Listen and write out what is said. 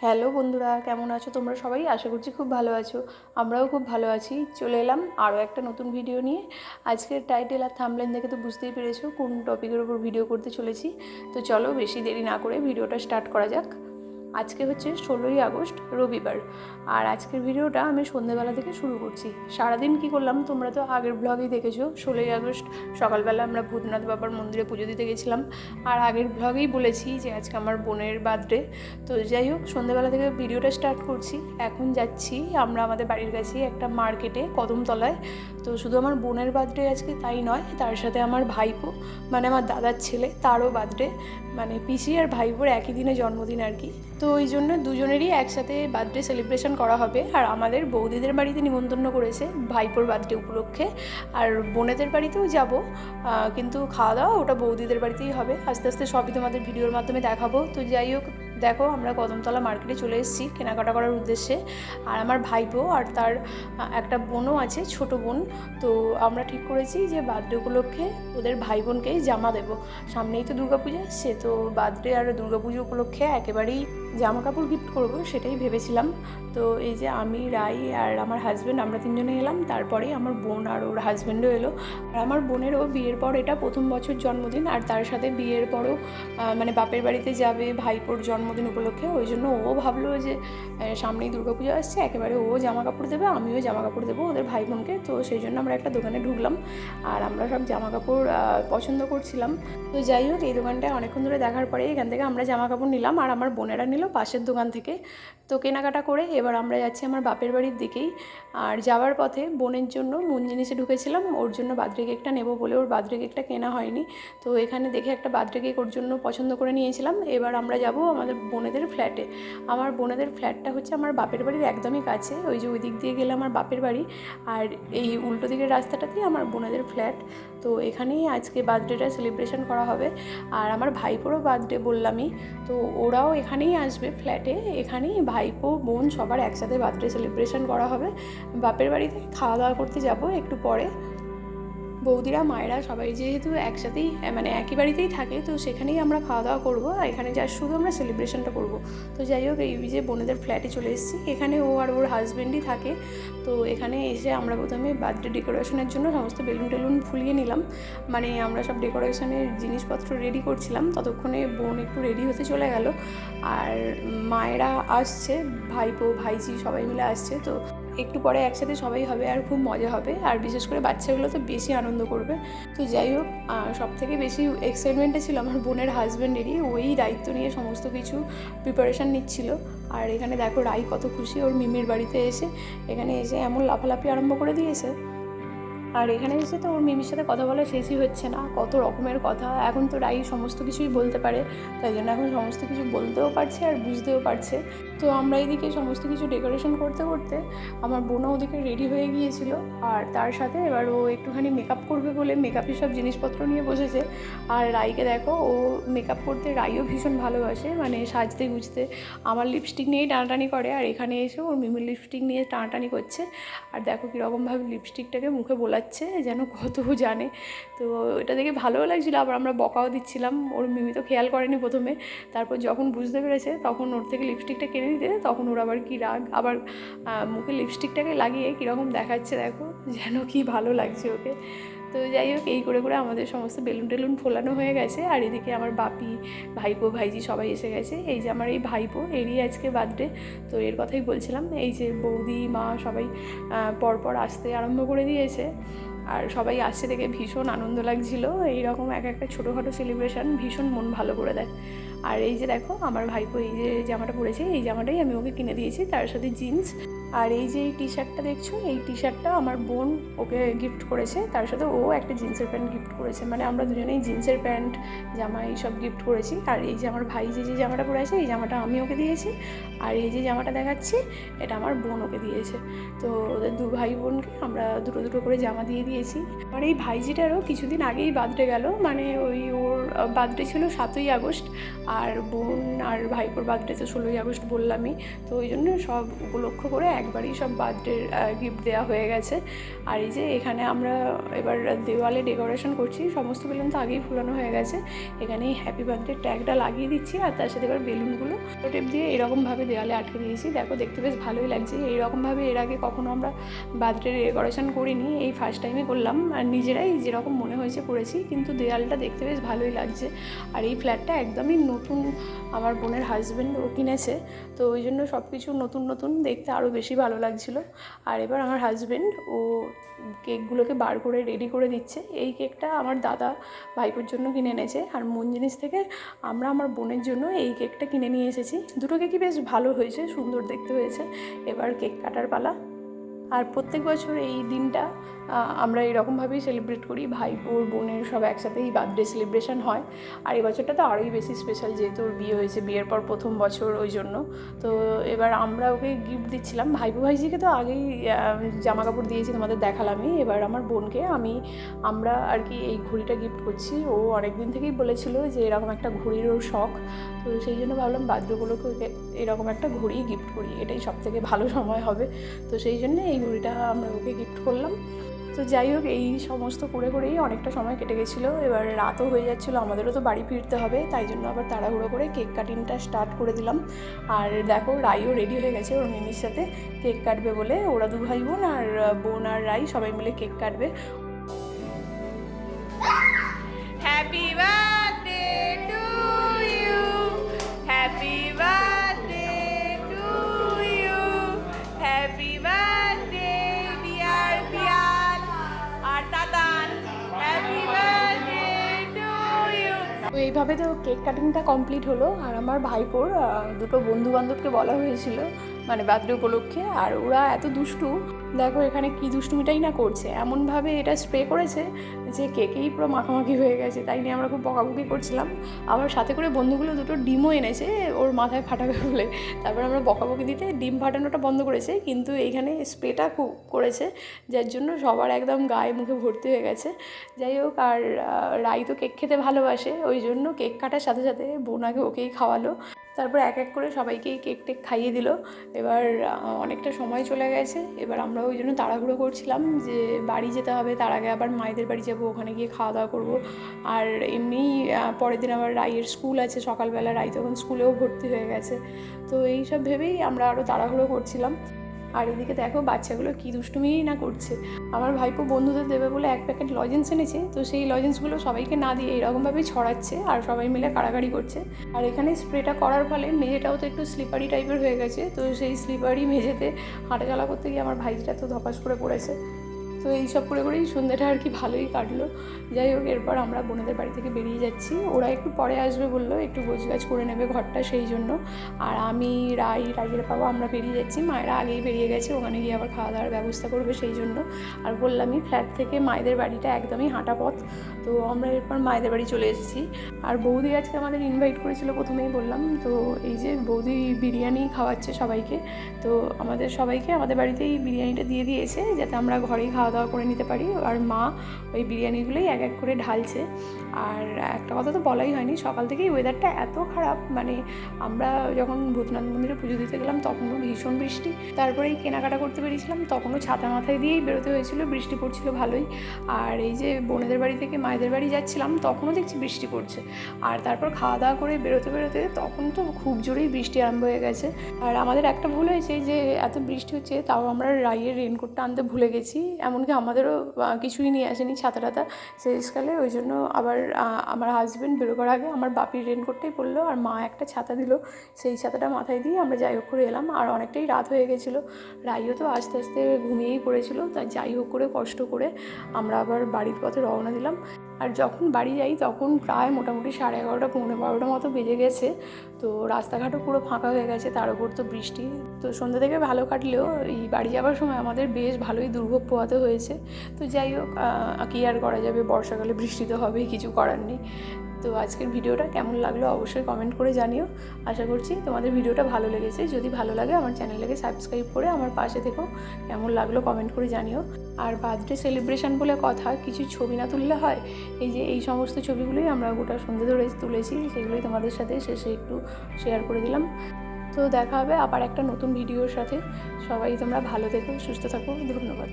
Hello বন্ধুরা, কেমন আছো তোমরা সবাই? আশা করছি খুব ভালো আছো। আমরাও খুব ভালো আছি। চলে এলাম আরও একটা নতুন ভিডিও নিয়ে। আজকের টাইটেল আর থাম্বনেল দেখে তো বুঝতেই পেরেছো কোন টপিকের ওপর ভিডিও করতে চলেছি। তো চলো বেশি দেরি না করে ভিডিওটা স্টার্ট করা যাক। আজকে হচ্ছে 16ই আগস্ট, রবিবার। আর আজকের ভিডিওটা আমি সন্ধ্যেবেলা থেকে শুরু করছি। সারাদিন কি করলাম তোমরা তো আগের ব্লগেই দেখেছো। 16ই আগস্ট সকালবেলা আমরা ভূতনাথ বাবার মন্দিরে পুজো দিতে গেছিলাম। আর আগের ব্লগেই বলেছি যে আজকে আমার বোনের বার্থডে। তো যাই হোক, সন্ধ্যেবেলা থেকে ভিডিওটা স্টার্ট করছি। এখন যাচ্ছি আমরা আমাদের বাড়ির কাছে একটা মার্কেটে, কদমতলায়। তো শুধু আমার বোনের বার্থডে আজকে তাই নয়, তার সাথে আমার ভাইপো মানে আমার দাদার ছেলে, তারও বার্থডে। মানে পিসি আর ভাইপোর একই দিনে জন্মদিন আর কি। তো ওই জন্য দুজনেরই একসাথে বার্থডে সেলিব্রেশন করা হবে। আর আমাদের বৌদিদের বাড়িতে নিমন্ত্রণ করেছে ভাইপোর বার্থডে উপলক্ষে। আর বোনেদের বাড়িতেও যাব, কিন্তু খাওয়া দাওয়া ওটা বৌদিদের বাড়িতেই হবে। আস্তে আস্তে সবই তোমাদের ভিডিওর মাধ্যমে দেখাবো। তো যাই হোক, দেখো আমরা কদমতলা মার্কেটে চলে এসেছি কেনাকাটা করার উদ্দেশ্যে। আর আমার ভাইপো আর তার একটা বোনও আছে, ছোট বোন। তো আমরা ঠিক করেছি যে বার্থডে উপলক্ষে ওদের ভাই বোনকেই জামা দেবো। সামনেই তো দুর্গাপূজা আসছে, তো বার্থডে আর দুর্গাপুজো উপলক্ষে একেবারেই জামা কাপড় গিফট করবো সেটাই ভেবেছিলাম। তো এই যে আমি, রাই আর আমার হাজব্যান্ড, আমরা তিনজনে এলাম। তারপরেই আমার বোন আর ওর হাজব্যান্ডও এলো। আর আমার বোনেরও বিয়ের পর এটা প্রথম বছর জন্মদিন। আর তার সাথে বিয়ের পরও মানে বাপের বাড়িতে যাবে ভাইপোর জন্মদিন উপলক্ষে। ওই জন্য ও ভাবলো যে সামনেই দুর্গাপুজো আসছে, একেবারে ও জামা কাপড় দেবে, আমিও জামা কাপড় দেবো ওদের ভাই বোনকে। তো সেই জন্য আমরা একটা দোকানে ঢুকলাম আর আমরা সব জামা কাপড় পছন্দ করছিলাম। তো যাই হোক, এই দোকানটায় অনেকক্ষণ ধরে দেখার পরে এখান থেকে আমরা জামা কাপড় নিলাম। আর আমার বোনেরা নিল পাশের দোকান থেকে। তো কেনাকাটা করে এবার আমরা যাচ্ছি আমার বাপের বাড়ির দিকেই। আর যাওয়ার পথে বোনের জন্য মন জিনিসে ঢুকেছিলাম, ওর জন্য বার্থডে কেকটা নেবো বলে। ওর বার্থডে কেকটা কেনা হয়নি। তো এখানে দেখে একটা বার্থডে কেক ওর জন্য পছন্দ করে নিয়েছিলাম। এবার আমরা যাব আমাদের বোনেদের ফ্ল্যাটে। আমার বোনেদের ফ্ল্যাটটা হচ্ছে আমার বাপের বাড়ির একদমই কাছে। ওই যে ওই দিক দিয়ে গেলে আমার বাপের বাড়ি, আর এই উল্টো দিকের রাস্তাটাতেই আমার বোনেদের ফ্ল্যাট। তো এখানেই আজকে বার্থডেটা সেলিব্রেশন করা হবে। আর আমার ভাইপোরও বার্থডে বললামই, তো ওরাও এখানেই আসবে ফ্ল্যাটে। এখানেই ভাইপো বোন সবার একসাথে বার্থডে সেলিব্রেশন করা হবে। বাপের বাড়িতে খাওয়া দাওয়া করতে যাব একটু পরে। বৌদিরা মায়েরা সবাই যেহেতু একসাথেই মানে একই বাড়িতেই থাকে, তো সেখানেই আমরা খাওয়া দাওয়া করবো। এখানে যা শুধু আমরা সেলিব্রেশনটা করব। তো যাই হোক, এই যে বোনেদের ফ্ল্যাটে চলে এসেছি। এখানে ও আর ওর হাজব্যান্ডই থাকে। তো এখানে এসে আমরা প্রথমে বার্থডে ডেকোরেশনের জন্য সমস্ত বেলুন টেলুন ফুলিয়ে নিলাম। মানে আমরা সব ডেকোরেশনের জিনিসপত্র রেডি করছিলাম, ততক্ষণে বোন একটু রেডি হতে চলে গেল। আর মায়েরা আসছে, ভাইপো ভাইজি সবাই মিলে আসছে। তো একটু পরে একসাথে সবাই হবে আর খুব মজা হবে। আর বিশেষ করে বাচ্চাগুলো তো বেশি আনন্দ করবে। তো যাই হোক, সব থেকে বেশি এক্সাইটমেন্টে ছিল আমার বোনের হাজব্যান্ডেরই। ওই দায়িত্ব নিয়ে সমস্ত কিছু প্রিপারেশান নিচ্ছিল। আর এখানে দেখো রাই কত খুশি ওর মিমির বাড়িতে এসে। এখানে এসে এমন লাফালাফি আরম্ভ করে দিয়েছে। আর এখানে এসে তো ওর মিমির সাথে কথা বলা শেষই হচ্ছে না, কত রকমের কথা। এখন তো রাই সমস্ত কিছুই বলতে পারে, তাই জন্য এখন সমস্ত কিছু বলতেও পারছে আর বুঝতেও পারছে। তো আমরা এদিকে সমস্ত কিছু ডেকোরেশন করতে করতে আমার বোনও ওদিকে রেডি হয়ে গিয়েছিল। আর তার সাথে এবার ও একটুখানি মেকআপ করবে বলে মেকআপের সব জিনিসপত্র নিয়ে বসেছে। আর রাইকে দেখো, ও মেকআপ করতে রাইও ভীষণ ভালোবাসে, মানে সাজতে গুজতে। আমার লিপস্টিক নিয়েই টানাটানি করে, আর এখানে এসে ওর মিমির লিপস্টিক নিয়ে টানাটানি করছে। আর দেখো কীরকমভাবে লিপস্টিকটাকে মুখে বোলাচ্ছে যেন কত জানে। তো এটা দেখে ভালোও লাগছিলো, আবার আমরা বকাও দিচ্ছিলাম। ওর মিমি তো খেয়াল করেনি প্রথমে, তারপর যখন বুঝতে পেরেছে তখন ওর থেকে লিপস্টিকটা কেড়ে নিতে, তখন ওর আবার কী রাগ। আবার মুখে লিপস্টিকটাকে লাগিয়ে কীরকম দেখাচ্ছে দেখো, যেন কি ভালো লাগছে ওকে। তো যাই হোক, এই করে করে আমাদের সমস্ত বেলুন টেলুন ফোলানো হয়ে গেছে। আর এদিকে আমার বাপি, ভাইপো ভাইজি সবাই এসে গেছে। এই যে আমার এই ভাইপো, এরই আজকে বার্থডে। তো এর কথাই বলছিলাম, এই যে বৌদি মা সবাই পরপর আসতে আরম্ভ করে দিয়েছে। আর সবাই আসছে দেখে ভীষণ আনন্দ লাগছিল। এইরকম এক একটা ছোটোখাটো সেলিব্রেশন ভীষণ মন ভালো করে দেয়। আর এই যে দেখো আমার ভাইপো এই যে জামাটা পরেছে, এই জামাটাই আমি ওকে কিনে দিয়েছি, তার সাথে জিন্স। আর এই যে এই টি শার্টটা দেখছো, এই টি শার্টটা আমার বোন ওকে গিফট করেছে, তার সাথে ও একটা জিন্সের প্যান্ট গিফট করেছে। মানে আমরা দুজনেই জিন্সের প্যান্ট জামা এইসব গিফট করেছি। আর এই যে আমার ভাই যে জামাটা পরে আছে, এই জামাটা আমি ওকে দিয়েছি। আর এই যে জামাটা দেখাচ্ছি, এটা আমার বোন ওকে দিয়েছে। তো ওদের দু ভাই বোনকে আমরা দুটো দুটো করে জামা দিয়ে দিয়েছি। আর এই ভাইজিটারও কিছুদিন আগেই বার্থডে গেল, মানে ওর বার্থডে ছিল 7ই আগস্ট। আর বোন আর ভাইপোর বার্থডে তো 16ই আগস্ট বললামই। তো ওই জন্য সব উপলক্ষ করে একবারই সব বার্থডে গিফট দেওয়া হয়ে গেছে। আর এই যে এখানে আমরা এবার দেওয়ালে ডেকোরেশন করছি, সমস্ত বেলুন তো আগেই ফুলানো হয়ে গেছে, এখানে এই হ্যাপি বার্থডে ট্যাগটা লাগিয়ে দিচ্ছি আর তার সাথে এবার বেলুনগুলো টেপ দিয়ে এরকমভাবে দেওয়ালে আটকে দিয়েছি। দেখো দেখতে বেশ ভালোই লাগছে। এইরকমভাবে এর আগে কখনো আমরা বার্থডে ডেকোরেশন করিনি, এই ফার্স্ট টাইমে করলাম আর নিজেরাই যেরকম মনে হয়েছে করেছি, কিন্তু দেওয়ালটা দেখতে বেশ ভালোই লাগছে। আর এই ফ্ল্যাটটা একদমই নতুন, আমার বোনের হাজব্যান্ড ও কিনেছে, তো ওই জন্য সব কিছু নতুন নতুন দেখতে আরও বেশি ভালো লাগছিলো। আর এবার আমার হাজব্যান্ড ও কেকগুলোকে বার করে রেডি করে দিচ্ছে। এই কেকটা আমার দাদা ভাইপোর জন্য কিনে এনেছে, আর মন জিনিস থেকে আমরা আমার বোনের জন্য এই কেকটা কিনে নিয়ে এসেছি। দুটো কেকই বেশ ভালো হয়েছে, সুন্দর দেখতে হয়েছে। এবার কেক কাটার পালা। আর প্রত্যেক বছর এই দিনটা আমরা এরকমভাবেই সেলিব্রেট করি, ভাইপোর বোনের সব একসাথেই বার্থডে সেলিব্রেশন হয়। আর এই বছরটা তো আরোই বেশি স্পেশাল, যেহেতু ওর বিয়ে হয়েছে, বিয়ের পর প্রথম বছর, ওই জন্য। তো এবার আমরা ওকে গিফট দিচ্ছিলাম। ভাইপো ভাইজিকে তো আগেই জামা কাপড় দিয়েছি, তোমাদের দেখালামই। এবার আমার বোনকে আমরা আর কি এই ঘড়িটা গিফট করছি। ও অনেক দিন থেকেই বলেছিল যে এরকম একটা ঘড়ির ওর শখ, তো সেই জন্য ভাবলাম বার্থডেগুলোকে ওকে এরকম একটা ঘড়ি গিফট করি, এটাই সবথেকে ভালো সময় হবে। তো সেই জন্য এই ঘড়িটা আমরা ওকে গিফট করলাম। তো যাই হোক, এই সমস্ত করে করেই অনেকটা সময় কেটে গেছিলো। এবার রাতও হয়ে যাচ্ছিলো, আমাদেরও তো বাড়ি ফিরতে হবে, তাই জন্য আবার তাড়াহুড়ো করে কেক কাটিংটা স্টার্ট করে দিলাম। আর দেখো রাইও রেডি হয়ে গেছে ওর মিমির সাথে কেক কাটবে বলে। ওরা দু ভাই বোন আর বোন আর রাই সবাই মিলে কেক কাটবে। Happy birthday to you, happy birthday to you, happy birthday dear Piyal আর Tatan, happy birthday to you. তো এইভাবে তো কেক কাটিংটা কমপ্লিট হলো। আর আমার ভাইপোর দুটো বন্ধু বান্ধবকে বলা হয়েছিল মানে বার্থডে উপলক্ষে, আর ওরা এত দুষ্টু, দেখো এখানে কি দুষ্টুমিটাই না করছে। এমনভাবে এটা স্প্রে করেছে যে কেকেই পুরো মাখামাখি হয়ে গেছে, তাই নিয়ে আমরা খুব বকাবকি করছিলাম। আবার সাথে করে বন্ধুগুলো দুটো ডিমও এনেছে ওর মাথায় ফাটাবে বলে, তারপর আমরা বকাবকি দিতে ডিম ফাটানোটা বন্ধ করেছে, কিন্তু এইখানে স্প্রেটা খুব করেছে, যার জন্য সবার একদম গায়ে মুখে ভর্তি হয়ে গেছে। যাই হোক, আর রাই তো কেক খেতে ভালোবাসে, ওই জন্য কেক কাটার সাথে সাথে বোন আগে ওকেই খাওয়ালো, তারপর এক এক করে সবাইকেই কেক টেক খাইয়ে দিল। এবার অনেকটা সময় চলে গেছে, এবার আমরা ওই জন্য তাড়াহুড়ো করছিলাম যে বাড়ি যেতে হবে, তার আগে আবার মায়েদের বাড়ি যাব, ওখানে গিয়ে খাওয়া দাওয়া করবো। আর এমনিই পরের দিন আবার রাইয়ের স্কুল আছে সকালবেলা, রাই তখন স্কুলেও ভর্তি হয়ে গেছে। তো এই সব ভেবেই আমরা আরও তাড়াহুড়ো করছিলাম। আর এদিকে দেখো বাচ্চাগুলো কী দুষ্টুমিই না করছে। আমার ভাইপো বন্ধুদের দেবে বলে এক প্যাকেট লজেন্স এনেছে, তো সেই লজেন্সগুলো সবাইকে না দিয়ে এরকমভাবেই ছড়াচ্ছে আর সবাই মিলে কাড়াকাড়ি করছে। আর এখানে স্প্রেটা করার ফলে মেঝেটাও তো একটু স্লিপারি টাইপের হয়ে গেছে, তো সেই স্লিপারি মেঝেতে হাঁটাচলা করতে গিয়ে আমার ভাইটা তো ধপাস করে পড়েছে। তো এইসব করে করেই সন্ধ্যাটা আর কি ভালোই কাটলো। যাই হোক, এরপর আমরা বোনেদের বাড়ি থেকে বেরিয়ে যাচ্ছি। ওরা একটু পরে আসবে বললো, একটু গোছগাছ করে নেবে ঘরটা, সেই জন্য। আর আমি রাইয়ের বাবা আমরা বেরিয়ে যাচ্ছি, মায়েরা আগেই বেরিয়ে গেছে, ওখানে গিয়ে আবার খাওয়া দাওয়ার ব্যবস্থা করবে, সেই জন্য। আর বললামই ফ্ল্যাট থেকে মায়েদের বাড়িটা একদমই হাঁটা পথ, তো আমরা এরপর মায়েদের বাড়ি চলে এসেছি। আর বৌদি আজকে আমাদের ইনভাইট করেছিল, প্রথমেই বললাম তো। এই যে বৌদি বিরিয়ানি খাওয়াচ্ছে সবাইকে, তো আমাদের সবাইকে আমাদের বাড়িতেই বিরিয়ানিটা দিয়ে দিয়েছে, যাতে আমরা ঘরেই খাওয়া দাওয়া করে নিতে পারি। আর মা ওই বিরিয়ানিগুলোই এক এক করে ঢালছে। আর একটা কথা তো বলাই হয়নি, সকাল থেকেই ওয়েদারটা এত খারাপ, মানে আমরা যখন ভূতনাথ মন্দিরে পুজো দিতে গেলাম তখনও ভীষণ বৃষ্টি, তারপরেই কেনাকাটা করতে বেরিয়েছিলাম তখনও ছাতা মাথায় দিয়েই বেরোতে হয়েছিল, বৃষ্টি পড়ছিল ভালোই। আর এই যে বোনেদের বাড়ি থেকে মায়েদের বাড়ি যাচ্ছিলাম তখনও দেখছি বৃষ্টি পড়ছে। আর তারপর খাওয়া দাওয়া করে বেরোতে বেরোতে তখন তো খুব জোরেই বৃষ্টি আরম্ভ হয়ে গেছে। আর আমাদের একটা ভুল হয়েছে যে এত বৃষ্টি হচ্ছে তাও আমরা রাইয়ের রেনকোটটা আনতে ভুলে গেছি, এমনকি আমাদেরও কিছুই নিয়ে আসেনি ছাতা টাতা শেষকালে। ওই জন্য আবার আমার হাজব্যান্ড বেরোবার আগে আমার বাপির রেনকোটটাই পরলো, আর মা একটা ছাতা দিল, সেই ছাতাটা মাথায় দিয়ে আমরা যাই হোক করে এলাম। আর অনেকটাই রাত হয়ে গেছিলো, রাইও তো আস্তে আস্তে ঘুমিয়েই পড়েছিল, তাই যাই হোক করে কষ্ট করে আমরা আবার বাড়ির পথে রওনা দিলাম। আর যখন বাড়ি যাই তখন প্রায় মোটামুটি 11:30 পৌনে 12টা মতো বেজে গেছে, তো রাস্তাঘাটও পুরো ফাঁকা হয়ে গেছে, তার উপর তো বৃষ্টি। তো সন্ধ্যা থেকে ভালো কাটলেও এই বাড়ি যাওয়ার সময় আমাদের বেশ ভালোই দুর্ভোগ পোহাতে হয়েছে। তো যাই হোক, কী আর করা যাবে, বর্ষাকালে বৃষ্টি তো হবেই, কিছু করার নেই। তো আজকের ভিডিওটা কেমন লাগলো অবশ্যই কমেন্ট করে জানিও। আশা করছি তোমাদের ভিডিওটা ভালো লেগেছে। যদি ভালো লাগে আমার চ্যানেলটাকে সাবস্ক্রাইব করে আমার পাশে থেকো। কেমন লাগলো কমেন্ট করে জানিও। আর বার্থডে সেলিব্রেশন বলে কথা, কিছু ছবি না তুললে হয়। এই যে এই সমস্ত ছবিগুলোই আমরা গোটা সন্ধ্যে ধরে তুলেছি, সেগুলোই তোমাদের সাথে শেষে একটু শেয়ার করে দিলাম। তো দেখা হবে আবার একটা নতুন ভিডিওর সাথে। সবাই তোমরা ভালো থেকো, সুস্থ থাকো, ধন্যবাদ।